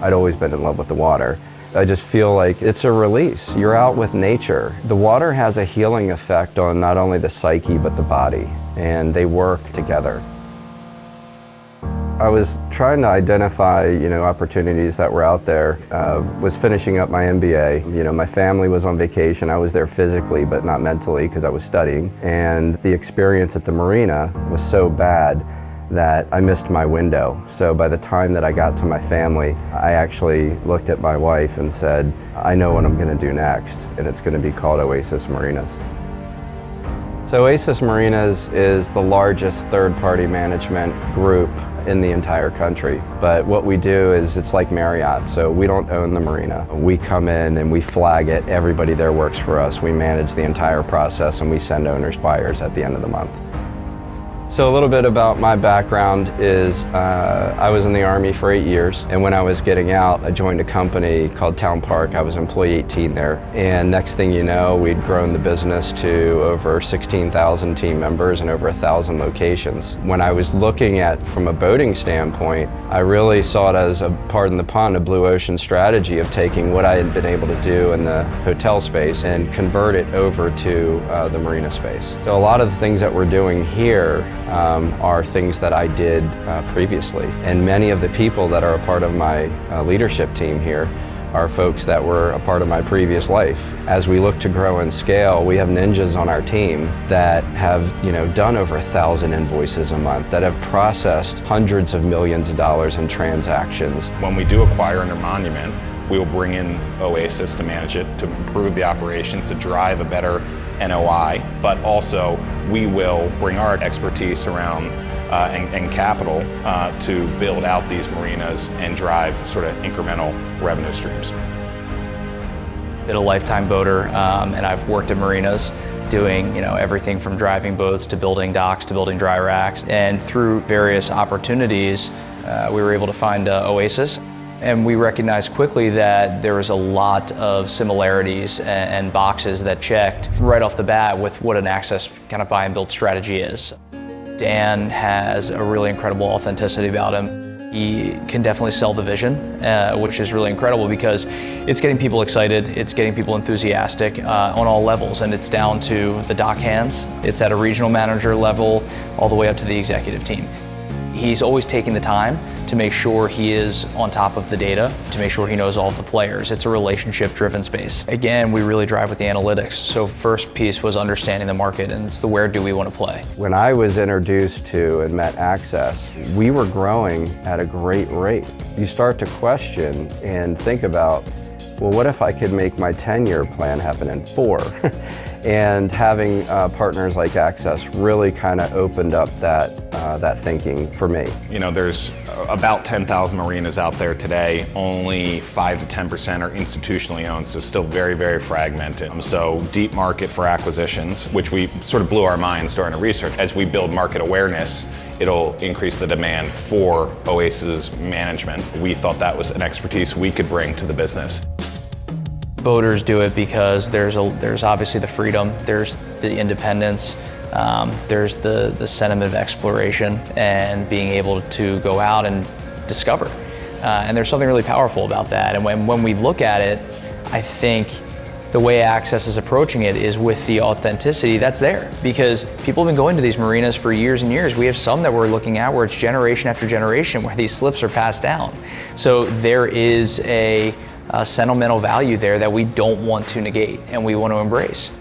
I'd always been in love with the water. I just feel like it's a release. You're out with nature. The water has a healing effect on not only the psyche, but the body, and they work together. I was trying to identify, opportunities that were out there. Was finishing up my MBA. My family was on vacation. I was there physically, but not mentally because I was studying. And the experience at the marina was so bad that I missed my window. So by the time that I got to my family, I actually looked at my wife and said, I know what I'm going to do next, and it's going to be called Oasis Marinas. So Oasis Marinas is the largest third-party management group in the entire country. But what we do is it's like Marriott, so we don't own the marina. We come in and we flag it. Everybody there works for us. We manage the entire process and we send owners buyers at the end of the month. So a little bit about my background is I was in the Army for 8 years, and when I was getting out, I joined a company called Town Park. I was employee 18 there, and next thing you know, we'd grown the business to over 16,000 team members and over 1,000 locations. When I was looking at from a boating standpoint, I really saw it as a, pardon the pun, a blue ocean strategy of taking what I had been able to do in the hotel space and convert it over to the marina space. So a lot of the things that we're doing here are things that I did previously. And many of the people that are a part of my leadership team here are folks that were a part of my previous life. As we look to grow and scale, we have ninjas on our team that have done over 1,000 invoices a month, that have processed hundreds of millions of dollars in transactions. When we do acquire under monument, we will bring in Oasis to manage it, to improve the operations, to drive a better NOI, but also we will bring our expertise around and capital to build out these marinas and drive sort of incremental revenue streams. Been a lifetime boater, and I've worked at marinas doing everything from driving boats to building docks to building dry racks. And through various opportunities, we were able to find Oasis. And we recognized quickly that there was a lot of similarities and boxes that checked right off the bat with what an access kind of buy and build strategy is. Dan has a really incredible authenticity about him. He can definitely sell the vision, which is really incredible because it's getting people excited, it's getting people enthusiastic on all levels, and it's down to the dock hands. It's at a regional manager level all the way up to the executive team. He's always taking the time to make sure he is on top of the data, to make sure he knows all of the players. It's a relationship-driven space. Again, we really drive with the analytics. So first piece was understanding the market, and it's the where do we want to play. When I was introduced to and met Access, we were growing at a great rate. You start to question and think about, well, what if I could make my 10-year plan happen in 4? And having partners like Access really kind of opened up that thinking for me. There's about 10,000 marinas out there today. Only 5 to 10% are institutionally owned, so still very, very fragmented. So deep market for acquisitions, which we sort of blew our minds during the research. As we build market awareness, it'll increase the demand for Oasis management. We thought that was an expertise we could bring to the business. Boaters do it because there's obviously the freedom, there's the independence, there's the sentiment of exploration and being able to go out and discover. And there's something really powerful about that. And when we look at it, I think the way Access is approaching it is with the authenticity that's there. Because people have been going to these marinas for years and years. We have some that we're looking at where it's generation after generation where these slips are passed down. So there is a sentimental value there that we don't want to negate and we want to embrace.